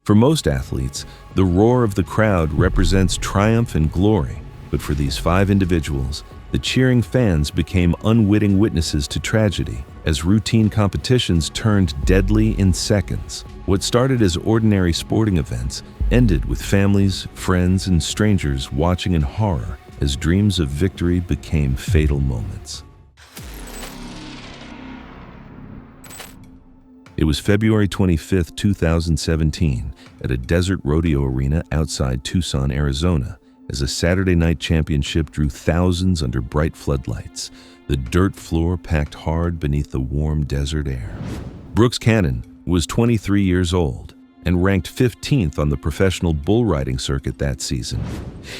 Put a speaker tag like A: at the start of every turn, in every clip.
A: For most athletes, the roar of the crowd represents triumph and glory, but for these 5 individuals, the cheering fans became unwitting witnesses to tragedy as routine competitions turned deadly in seconds. What started as ordinary sporting events ended with families, friends, and strangers watching in horror as dreams of victory became fatal moments. It was February 25, 2017, at a desert rodeo arena outside Tucson, Arizona, as a Saturday night championship drew thousands under bright floodlights, the dirt floor packed hard beneath the warm desert air. Brooks Cannon was 23 years old and ranked 15th on the professional bull riding circuit that season.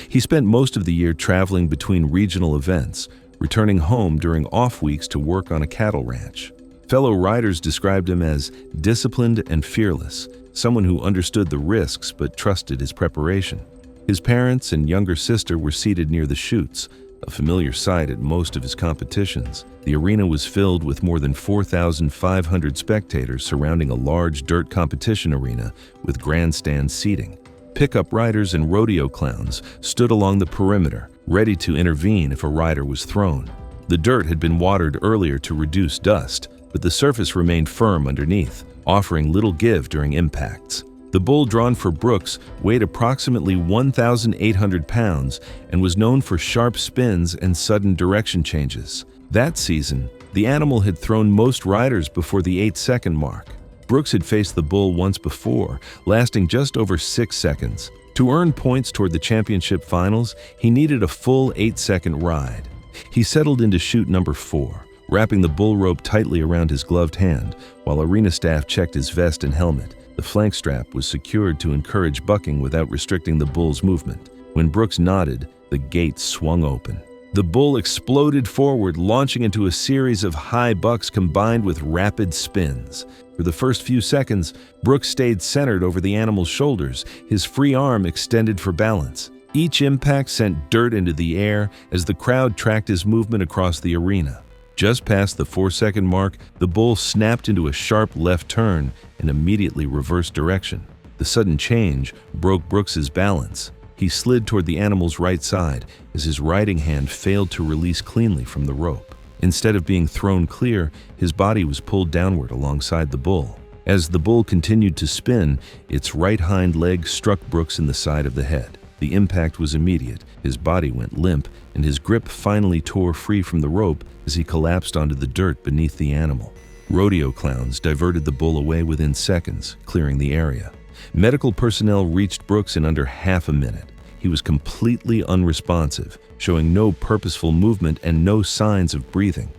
A: He spent most of the year traveling between regional events, returning home during off weeks to work on a cattle ranch. Fellow riders described him as disciplined and fearless, someone who understood the risks but trusted his preparation. His parents and younger sister were seated near the chutes, a familiar sight at most of his competitions. The arena was filled with more than 4,500 spectators surrounding a large dirt competition arena with grandstand seating. Pickup riders and rodeo clowns stood along the perimeter, ready to intervene if a rider was thrown. The dirt had been watered earlier to reduce dust, but the surface remained firm underneath, offering little give during impacts. The bull drawn for Brooks weighed approximately 1,800 pounds and was known for sharp spins and sudden direction changes. That season, the animal had thrown most riders before the 8-second mark. Brooks had faced the bull once before, lasting just over 6 seconds. To earn points toward the championship finals, he needed a full 8-second ride. He settled into chute number 4, wrapping the bull rope tightly around his gloved hand, while arena staff checked his vest and helmet. The flank strap was secured to encourage bucking without restricting the bull's movement. When Brooks nodded, the gate swung open. The bull exploded forward, launching into a series of high bucks combined with rapid spins. For the first few seconds, Brooks stayed centered over the animal's shoulders, his free arm extended for balance. Each impact sent dirt into the air as the crowd tracked his movement across the arena. Just past the 4-second mark, the bull snapped into a sharp left turn and immediately reversed direction. The sudden change broke Brooks's balance. He slid toward the animal's right side as his riding hand failed to release cleanly from the rope. Instead of being thrown clear, his body was pulled downward alongside the bull. As the bull continued to spin, its right hind leg struck Brooks in the side of the head. The impact was immediate. His body went limp, and his grip finally tore free from the rope as he collapsed onto the dirt beneath the animal. Rodeo clowns diverted the bull away within seconds, clearing the area. Medical personnel reached Brooks in under half a minute. He was completely unresponsive, showing no purposeful movement and no signs of breathing.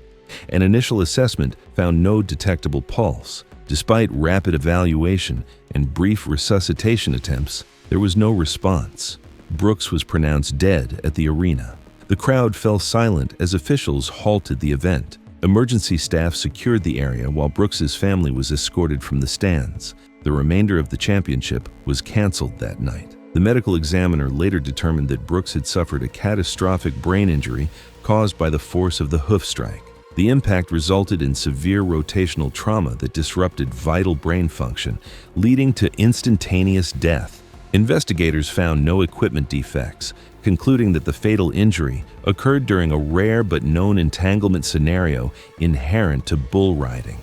A: An initial assessment found no detectable pulse. Despite rapid evaluation and brief resuscitation attempts, there was no response. Brooks was pronounced dead at the arena. The crowd fell silent as officials halted the event. Emergency staff secured the area while Brooks's family was escorted from the stands. The remainder of the championship was canceled that night. The medical examiner later determined that Brooks had suffered a catastrophic brain injury caused by the force of the hoof strike. The impact resulted in severe rotational trauma that disrupted vital brain function, leading to instantaneous death. Investigators found no equipment defects, concluding that the fatal injury occurred during a rare but known entanglement scenario inherent to bull riding.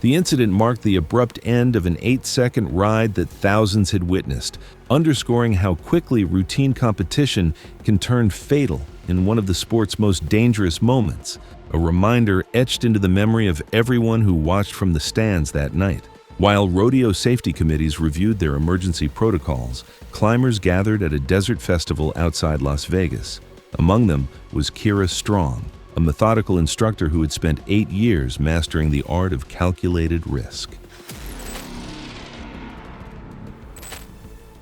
A: The incident marked the abrupt end of an 8-second ride that thousands had witnessed, underscoring how quickly routine competition can turn fatal in one of the sport's most dangerous moments, a reminder etched into the memory of everyone who watched from the stands that night. While rodeo safety committees reviewed their emergency protocols, climbers gathered at a desert festival outside Las Vegas. Among them was Kira Strong, a methodical instructor who had spent 8 years mastering the art of calculated risk.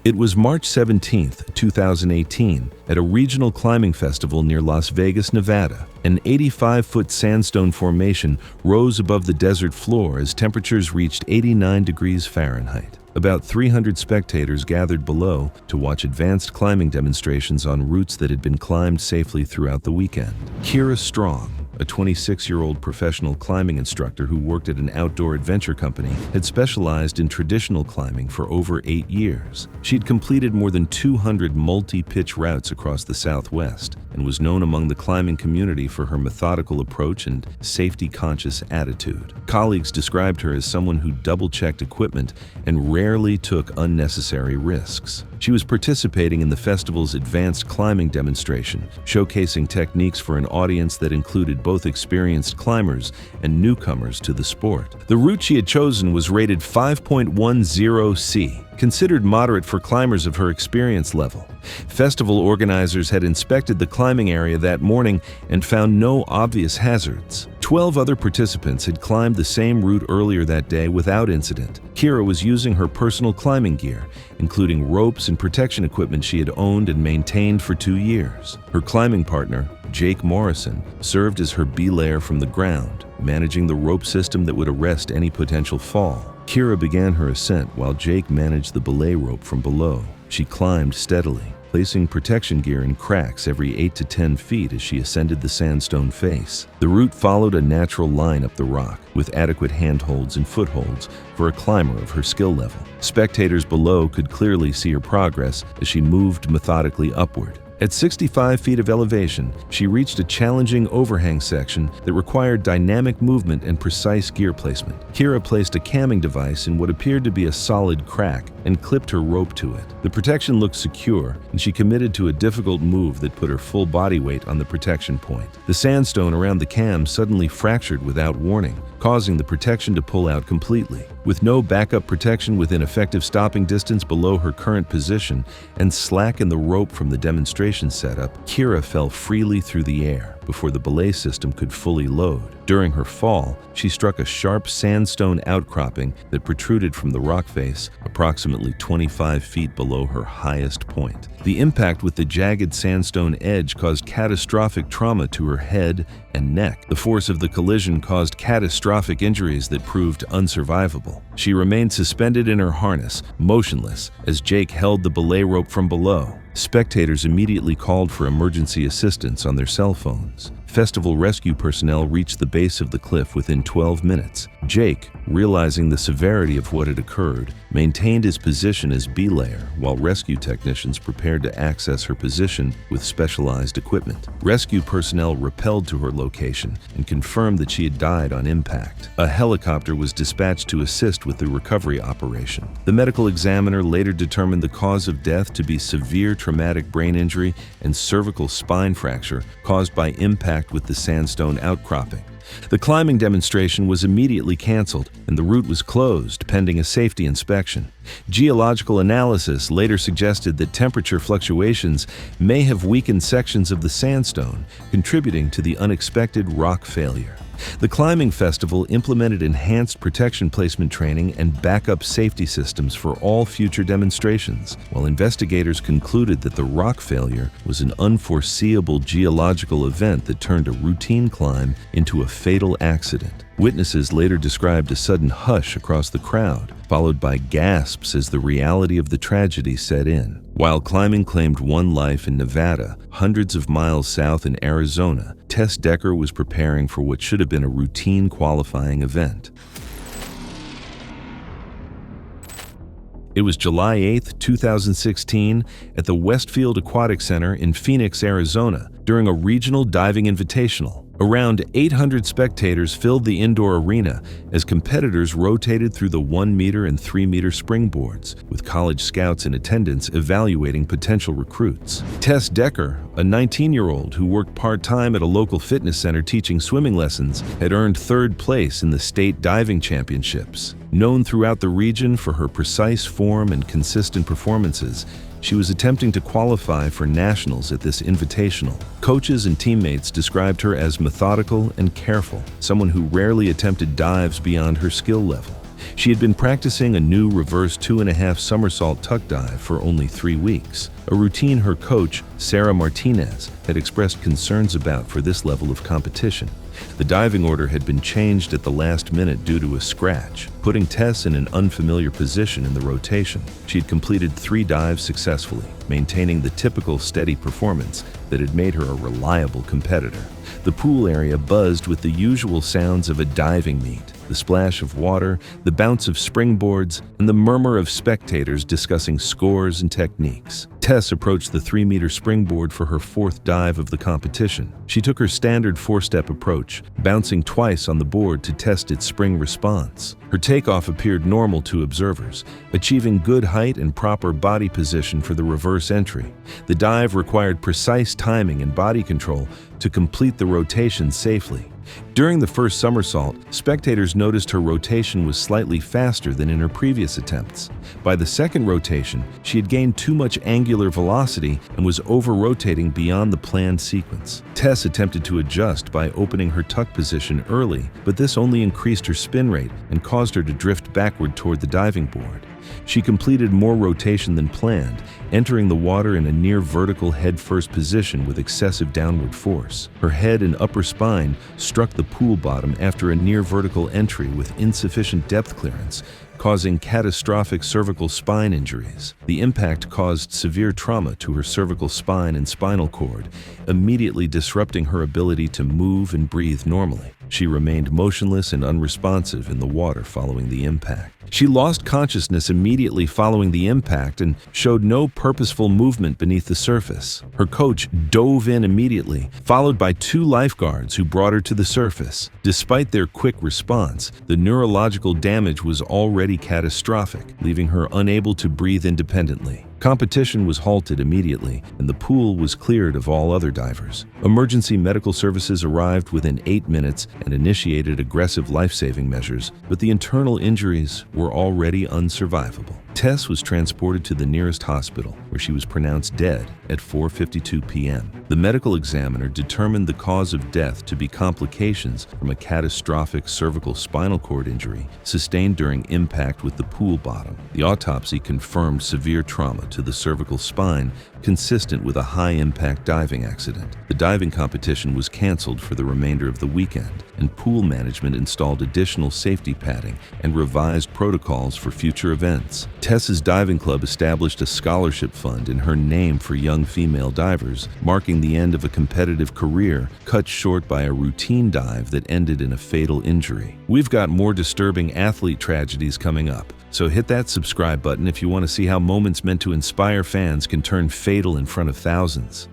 A: It was March 17, 2018, at a regional climbing festival near Las Vegas, Nevada. An 85-foot sandstone formation rose above the desert floor as temperatures reached 89 degrees Fahrenheit. About 300 spectators gathered below to watch advanced climbing demonstrations on routes that had been climbed safely throughout the weekend. Kira Strong, a 26-year-old professional climbing instructor who worked at an outdoor adventure company, had specialized in traditional climbing for over 8 years. She'd completed more than 200 multi-pitch routes across the Southwest and was known among the climbing community for her methodical approach and safety-conscious attitude. Colleagues described her as someone who double-checked equipment and rarely took unnecessary risks. She was participating in the festival's advanced climbing demonstration, showcasing techniques for an audience that included both experienced climbers and newcomers to the sport. The route she had chosen was rated 5.10C, considered moderate for climbers of her experience level. Festival organizers had inspected the climbing area that morning and found no obvious hazards. 12 other participants had climbed the same route earlier that day without incident. Kira was using her personal climbing gear, including ropes and protection equipment she had owned and maintained for 2 years. Her climbing partner, Jake Morrison, served as her belayer from the ground, managing the rope system that would arrest any potential fall. Kira began her ascent while Jake managed the belay rope from below. She climbed steadily, placing protection gear in cracks every 8 to 10 feet as she ascended the sandstone face. The route followed a natural line up the rock, with adequate handholds and footholds for a climber of her skill level. Spectators below could clearly see her progress as she moved methodically upward. At 65 feet of elevation, she reached a challenging overhang section that required dynamic movement and precise gear placement. Kira placed a camming device in what appeared to be a solid crack and clipped her rope to it. The protection looked secure, and she committed to a difficult move that put her full body weight on the protection point. The sandstone around the cam suddenly fractured without warning, causing the protection to pull out completely. With no backup protection within effective stopping distance below her current position and slack in the rope from the demonstration setup, Kira fell freely through the air before the belay system could fully load. During her fall, she struck a sharp sandstone outcropping that protruded from the rock face approximately 25 feet below her highest point. The impact with the jagged sandstone edge caused catastrophic trauma to her head and neck. The force of the collision caused catastrophic injuries that proved unsurvivable. She remained suspended in her harness, motionless, as Jake held the belay rope from below. Spectators immediately called for emergency assistance on their cell phones. Festival rescue personnel reached the base of the cliff within 12 minutes. Jake, realizing the severity of what had occurred, maintained his position as belayer while rescue technicians prepared to access her position with specialized equipment. Rescue personnel rappelled to her location and confirmed that she had died on impact. A helicopter was dispatched to assist with the recovery operation. The medical examiner later determined the cause of death to be severe traumatic brain injury and cervical spine fracture caused by impact with the sandstone outcropping. The climbing demonstration was immediately canceled, and the route was closed pending a safety inspection. Geological analysis later suggested that temperature fluctuations may have weakened sections of the sandstone, contributing to the unexpected rock failure. The climbing festival implemented enhanced protection placement training and backup safety systems for all future demonstrations, while investigators concluded that the rock failure was an unforeseeable geological event that turned a routine climb into a fatal accident. Witnesses later described a sudden hush across the crowd, followed by gasps as the reality of the tragedy set in. While climbing claimed one life in Nevada, hundreds of miles south in Arizona, Tess Decker was preparing for what should have been a routine qualifying event. It was July 8, 2016, at the Westfield Aquatic Center in Phoenix, Arizona, during a regional diving invitational. Around 800 spectators filled the indoor arena as competitors rotated through the 1-meter and 3-meter springboards, with college scouts in attendance evaluating potential recruits. Tess Decker, a 19-year-old who worked part-time at a local fitness center teaching swimming lessons, had earned 3rd place in the state diving championships. Known throughout the region for her precise form and consistent performances, she was attempting to qualify for nationals at this invitational. Coaches and teammates described her as methodical and careful, someone who rarely attempted dives beyond her skill level. She had been practicing a new reverse 2.5 somersault tuck dive for only 3 weeks, a routine her coach, Sarah Martinez, had expressed concerns about for this level of competition. The diving order had been changed at the last minute due to a scratch, putting Tess in an unfamiliar position in the rotation. She had completed 3 dives successfully, maintaining the typical steady performance that had made her a reliable competitor. The pool area buzzed with the usual sounds of a diving meet: the splash of water, the bounce of springboards, and the murmur of spectators discussing scores and techniques. Tess approached the 3-meter springboard for her 4th dive of the competition. She took her standard 4-step approach, bouncing twice on the board to test its spring response. Her takeoff appeared normal to observers, achieving good height and proper body position for the reverse entry. The dive required precise timing and body control to complete the rotation safely. During the first somersault, spectators noticed her rotation was slightly faster than in her previous attempts. By the second rotation, she had gained too much angular velocity and was over-rotating beyond the planned sequence. Tess attempted to adjust by opening her tuck position early, but this only increased her spin rate and caused her to drift backward toward the diving board. She completed more rotation than planned, entering the water in a near-vertical head-first position with excessive downward force. Her head and upper spine struck the pool bottom after a near-vertical entry with insufficient depth clearance, causing catastrophic cervical spine injuries. The impact caused severe trauma to her cervical spine and spinal cord, immediately disrupting her ability to move and breathe normally. She remained motionless and unresponsive in the water following the impact. She lost consciousness immediately following the impact and showed no purposeful movement beneath the surface. Her coach dove in immediately, followed by 2 lifeguards who brought her to the surface. Despite their quick response, the neurological damage was already catastrophic, leaving her unable to breathe independently. Competition was halted immediately, and the pool was cleared of all other divers. Emergency medical services arrived within 8 minutes and initiated aggressive life-saving measures, but the internal injuries were already unsurvivable. Tess was transported to the nearest hospital, where she was pronounced dead at 4:52 p.m. The medical examiner determined the cause of death to be complications from a catastrophic cervical spinal cord injury sustained during impact with the pool bottom. The autopsy confirmed severe trauma to the cervical spine, consistent with a high-impact diving accident. The diving competition was canceled for the remainder of the weekend, and pool management installed additional safety padding and revised protocols for future events. Tess's diving club established a scholarship fund in her name for young female divers, marking the end of a competitive career cut short by a routine dive that ended in a fatal injury. We've got more disturbing athlete tragedies coming up, so hit that subscribe button if you want to see how moments meant to inspire fans can turn fatal in front of thousands.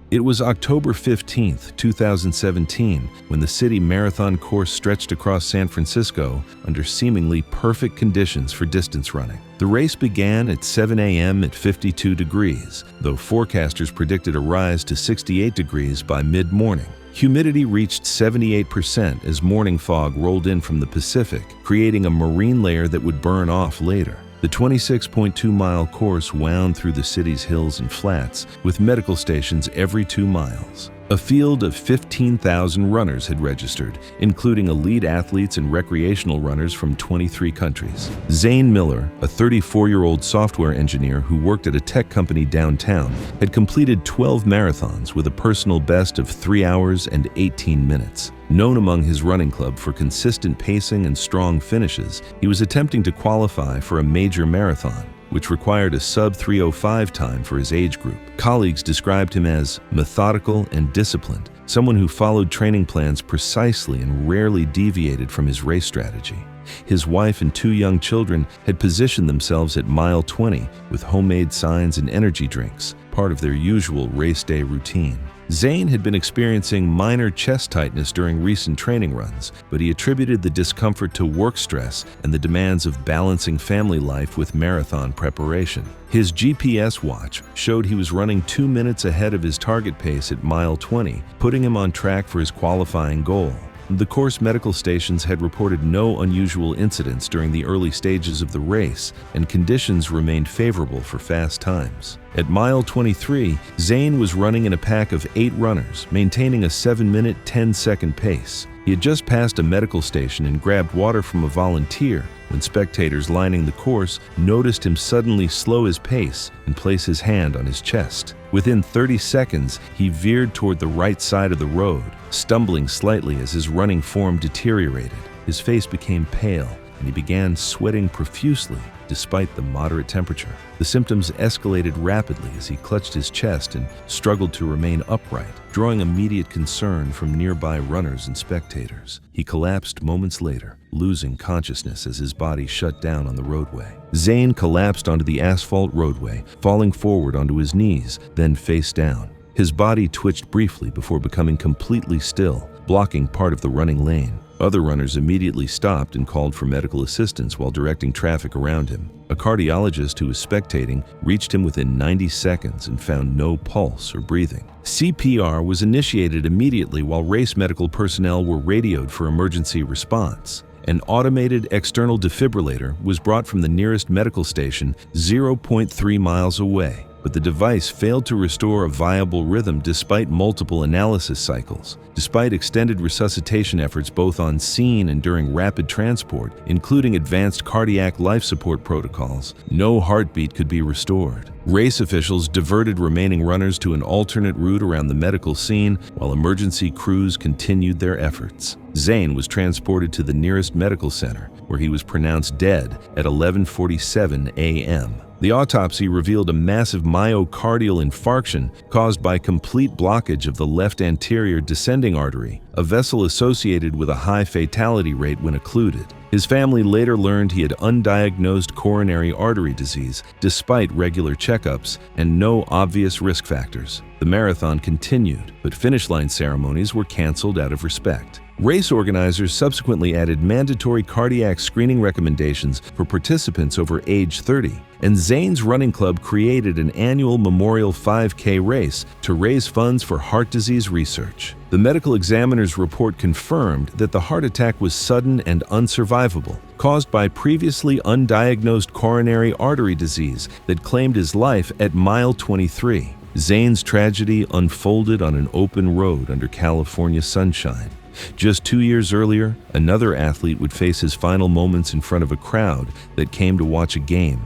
A: It was October 15, 2017, when the city marathon course stretched across San Francisco under seemingly perfect conditions for distance running. The race began at 7 a.m. at 52 degrees, though forecasters predicted a rise to 68 degrees by mid-morning. Humidity reached 78% as morning fog rolled in from the Pacific, creating a marine layer that would burn off later. The 26.2-mile course wound through the city's hills and flats, with medical stations every 2 miles. A field of 15,000 runners had registered, including elite athletes and recreational runners from 23 countries. Zane Miller, a 34-year-old software engineer who worked at a tech company downtown, had completed 12 marathons with a personal best of 3 hours and 18 minutes. Known among his running club for consistent pacing and strong finishes, he was attempting to qualify for a major marathon, which required a sub-3:05 time for his age group. Colleagues described him as methodical and disciplined, someone who followed training plans precisely and rarely deviated from his race strategy. His wife and 2 young children had positioned themselves at mile 20 with homemade signs and energy drinks, part of their usual race day routine. Zane had been experiencing minor chest tightness during recent training runs, but he attributed the discomfort to work stress and the demands of balancing family life with marathon preparation. His GPS watch showed he was running 2 minutes ahead of his target pace at mile 20, putting him on track for his qualifying goal. The course medical stations had reported no unusual incidents during the early stages of the race, and conditions remained favorable for fast times. At mile 23, Zane was running in a pack of 8 runners, maintaining a 7-minute, 10-second pace. He had just passed a medical station and grabbed water from a volunteer when spectators lining the course noticed him suddenly slow his pace and place his hand on his chest. Within 30 seconds, he veered toward the right side of the road, stumbling slightly as his running form deteriorated. His face became pale, and he began sweating profusely despite the moderate temperature. The symptoms escalated rapidly as he clutched his chest and struggled to remain upright, drawing immediate concern from nearby runners and spectators. He collapsed moments later, losing consciousness as his body shut down on the roadway. Zane collapsed onto the asphalt roadway, falling forward onto his knees, then face down. His body twitched briefly before becoming completely still, blocking part of the running lane. Other runners immediately stopped and called for medical assistance while directing traffic around him. A cardiologist who was spectating reached him within 90 seconds and found no pulse or breathing. CPR was initiated immediately while race medical personnel were radioed for emergency response. An automated external defibrillator was brought from the nearest medical station 0.3 miles away, but the device failed to restore a viable rhythm despite multiple analysis cycles. Despite extended resuscitation efforts both on scene and during rapid transport, including advanced cardiac life support protocols, no heartbeat could be restored. Race officials diverted remaining runners to an alternate route around the medical scene while emergency crews continued their efforts. Zane was transported to the nearest medical center, where he was pronounced dead at 11:47 a.m. The autopsy revealed a massive myocardial infarction caused by complete blockage of the left anterior descending artery, a vessel associated with a high fatality rate when occluded. His family later learned he had undiagnosed coronary artery disease despite regular checkups and no obvious risk factors. The marathon continued, but finish line ceremonies were canceled out of respect. Race organizers subsequently added mandatory cardiac screening recommendations for participants over age 30, and Zane's running club created an annual memorial 5K race to raise funds for heart disease research. The medical examiner's report confirmed that the heart attack was sudden and unsurvivable, caused by previously undiagnosed coronary artery disease that claimed his life at mile 23. Zane's tragedy unfolded on an open road under California sunshine. Just 2 years earlier, another athlete would face his final moments in front of a crowd that came to watch a game.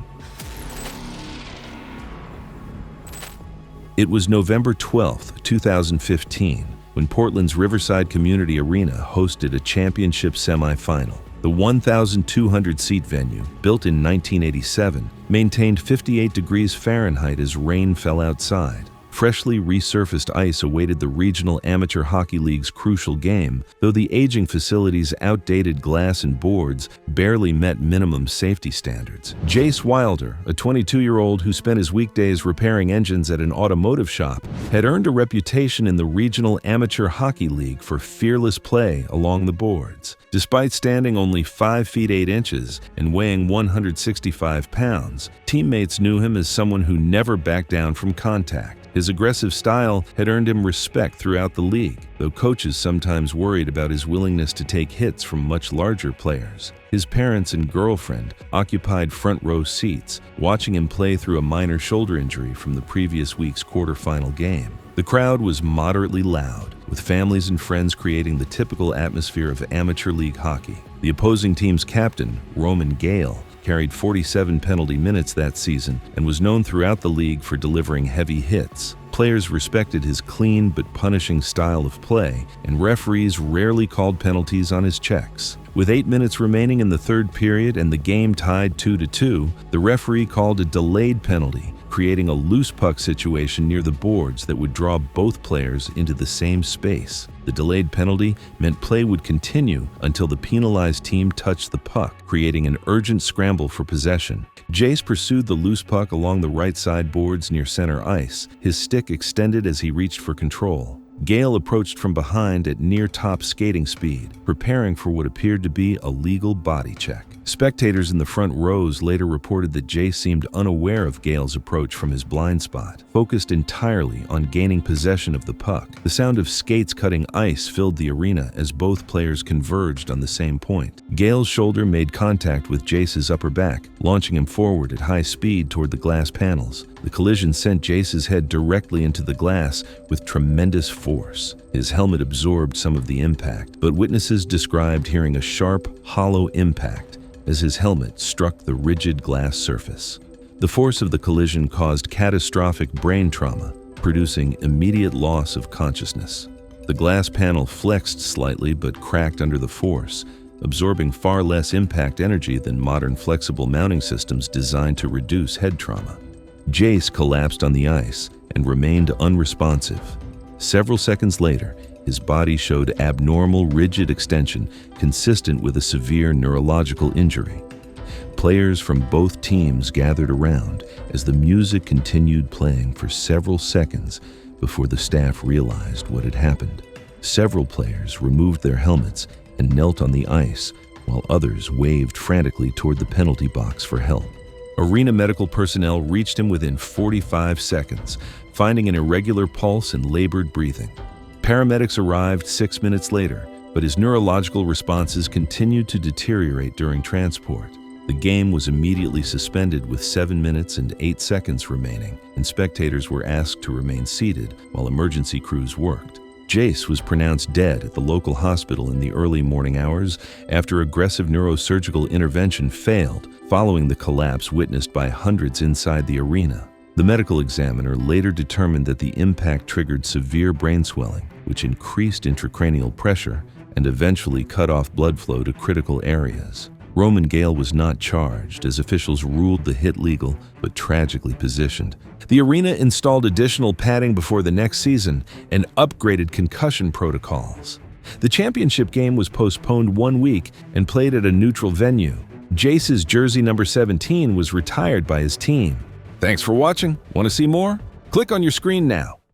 A: It was November 12, 2015, when Portland's Riverside Community Arena hosted a championship semifinal. The 1,200-seat venue, built in 1987, maintained 58 degrees Fahrenheit as rain fell outside. Freshly resurfaced ice awaited the Regional Amateur Hockey League's crucial game, though the aging facility's outdated glass and boards barely met minimum safety standards. Jace Wilder, a 22-year-old who spent his weekdays repairing engines at an automotive shop, had earned a reputation in the Regional Amateur Hockey League for fearless play along the boards. Despite standing only 5 feet 8 inches and weighing 165 pounds, teammates knew him as someone who never backed down from contact. His aggressive style had earned him respect throughout the league, though coaches sometimes worried about his willingness to take hits from much larger players. His parents and girlfriend occupied front row seats, watching him play through a minor shoulder injury from the previous week's quarterfinal game. The crowd was moderately loud, with families and friends creating the typical atmosphere of amateur league hockey. The opposing team's captain, Roman Gale, carried 47 penalty minutes that season and was known throughout the league for delivering heavy hits. Players respected his clean but punishing style of play, and referees rarely called penalties on his checks. With 8 minutes remaining in the third period and the game tied 2-2, the referee called a delayed penalty, creating a loose puck situation near the boards that would draw both players into the same space. The delayed penalty meant play would continue until the penalized team touched the puck, creating an urgent scramble for possession. Jace pursued the loose puck along the right side boards near center ice, his stick extended as he reached for control. Gale approached from behind at near top skating speed, preparing for what appeared to be a legal body check. Spectators in the front rows later reported that Jace seemed unaware of Gale's approach from his blind spot, focused entirely on gaining possession of the puck. The sound of skates cutting ice filled the arena as both players converged on the same point. Gale's shoulder made contact with Jace's upper back, launching him forward at high speed toward the glass panels. The collision sent Jace's head directly into the glass with tremendous force. His helmet absorbed some of the impact, but witnesses described hearing a sharp, hollow impact as his helmet struck the rigid glass surface. The force of the collision caused catastrophic brain trauma, producing immediate loss of consciousness. The glass panel flexed slightly but cracked under the force, absorbing far less impact energy than modern flexible mounting systems designed to reduce head trauma. Jace collapsed on the ice and remained unresponsive. Several seconds later, his body showed abnormal rigid extension consistent with a severe neurological injury. Players from both teams gathered around as the music continued playing for several seconds before the staff realized what had happened. Several players removed their helmets and knelt on the ice, while others waved frantically toward the penalty box for help. Arena medical personnel reached him within 45 seconds, finding an irregular pulse and labored breathing. Paramedics arrived 6 minutes later, but his neurological responses continued to deteriorate during transport. The game was immediately suspended with 7 minutes and 8 seconds remaining, and spectators were asked to remain seated while emergency crews worked. Jace was pronounced dead at the local hospital in the early morning hours after aggressive neurosurgical intervention failed following the collapse witnessed by hundreds inside the arena. The medical examiner later determined that the impact triggered severe brain swelling, which increased intracranial pressure and eventually cut off blood flow to critical areas. Roman Gale was not charged, as officials ruled the hit legal but tragically positioned. The arena installed additional padding before the next season and upgraded concussion protocols. The championship game was postponed 1 week and played at a neutral venue. Jace's jersey number 17 was retired by his team. Thanks for watching. Want to see more? Click on your screen now.